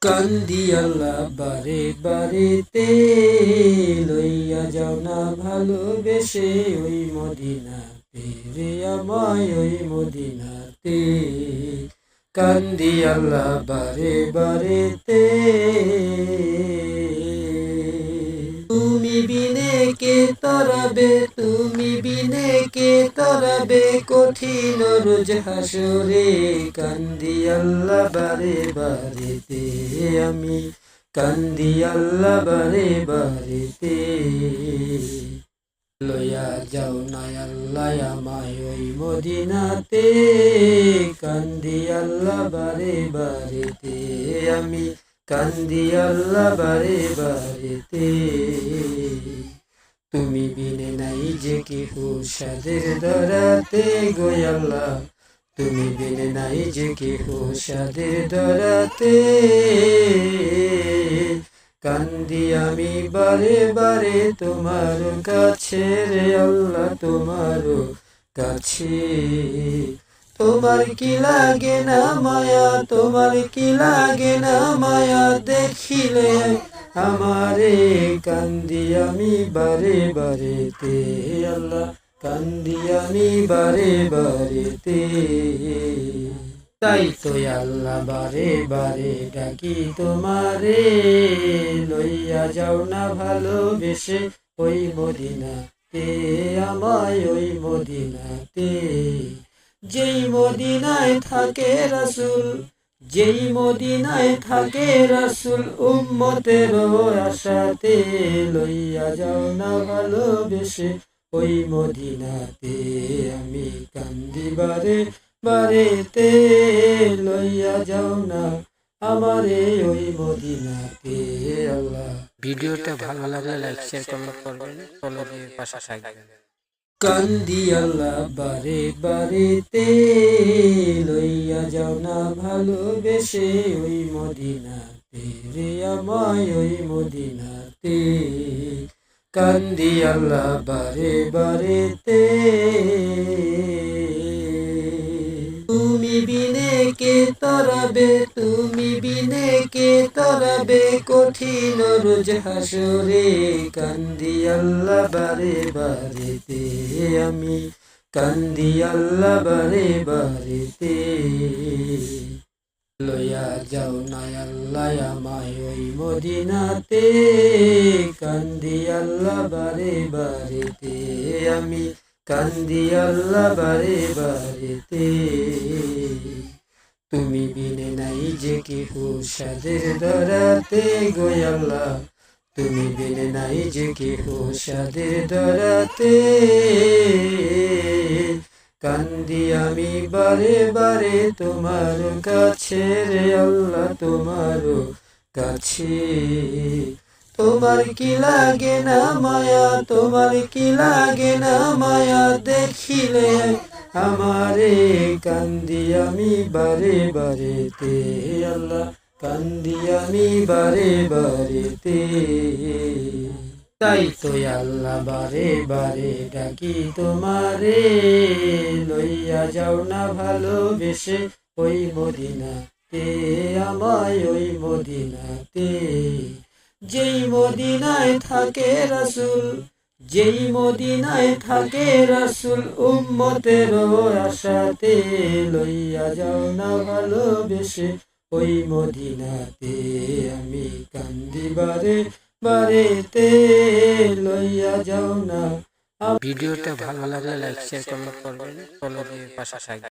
কান্দি আল্লাহ বারে বারেতে, লইয়া যাও না ভালোবেসে ওই মদিনাতে রে আমায় ওই মদিনাতে। কান্দি আল্লাহ বারে বারেতে, তুমি বিনে কে তরাবে, তুমি বিনে কে তরাবে কঠিন রোজ হাসরে। কান্দি আল্লাহ বারে বারেতে, আমি কান্দি আল্লাহ বারে বারেতে। লইয়া যাও না আল্লাহ আমায় ওই মদিনাতে, কান্দি আল্লাহ বারে বারেতে, আমি কান্দি আল্লাহ বারে বারেতে। তুমি বিনে নাই যে কেহ সাদের ধরাতে গো আল্লাহ, তুমি বিনে নাই যে কেহ সাদের ধরাতে। কান্দি আমি বারে বারে তোমার কাছে রে আল্লাহ, তোমার কাছে। তোমার কি লাগে না মায়া, তোমার কি লাগে না মায়া, দেখিলে আমারে। কান্দি আমি বারে বারেতে আল্লাহ, কান্দি আমি বারে বারেতে। তাই তো আল্লাহ বারে বারে ডাকি তোমারে, লইয়া যাও না ভালোবেসে ওই মদিনাতে আমায় ওই মদিনাতে। যেই মদিনায় থাকে রাসূল, যেই মদিনায় থাকে রাসূল উম্মতের আশাতে, লইয়া যাও না ভালোবেসে ওই মদিনাতে। আমি কান্দি বারে বারেতে, লইয়া যাও না আমারে ওই মদিনাতে আল্লাহ। ভিডিওটা ভালো লাগলে লাইক শেয়ার কমেন্ট করবেন, ফলো দিয়ে পাশে থাকবেন। কান্দি আল্লাহ বারে বারেতে, লইয়া যাও না ভালোবেসে ওই মদিনাতে রে আমায় ওই মদিনাতে। কান্দি আল্লাহ বারে বারেতে, তুমি বিনে কে তরাবে, তুমি বিনে কে তরাবে কঠিন রোজ হাসরে। কান্দি আল্লাহ বারে বারেতে, আমি কান্দি আল্লাহ বারে বারেতে। লইয়া যাও না আল্লাহ আমায় ওই মদিনাতে, কান্দি আল্লাহ বারে বারেতে, আমি কান্দি আল্লাহ বারে বারেতে। তুমি বিনে নাই যে কেহ সাদের ধরাতে গো আল্লাহ, তুমি বিনে নাই যে কেহ সাদের ধরাতে। কান্দি আমি বারে বারে তোমার কাছে রে আল্লাহ, তোমার কাছে। তোমার কি লাগে না মায়া, তোমার কি লাগে না মায়া, দেখিলে আমারে। কান্দি আমি বারে বারেতে আল্লাহ, কান্দি আমি বারে বারেতে। তাই তো আল্লাহ বারে বারে ডাকি তোমারে, লইয়া যাও না ভালোবেসে ওই মদিনাতে আমায় ওই মদিনাতে। যেই মদিনায় থাকে রাসূল, যেই মদিনায় থাকে রাসূল উম্মতের আশাতে, লইয়া যাও না ভালোবেসে ওই মদিনাতে। আমি কান্দি বারে বারেতে, লইয়া যাও না। ভিডিওটা ভালো লাগলে লাইক শেয়ার কমেন্ট করবেন, ফলো দিয়ে পাশে থাকবেন।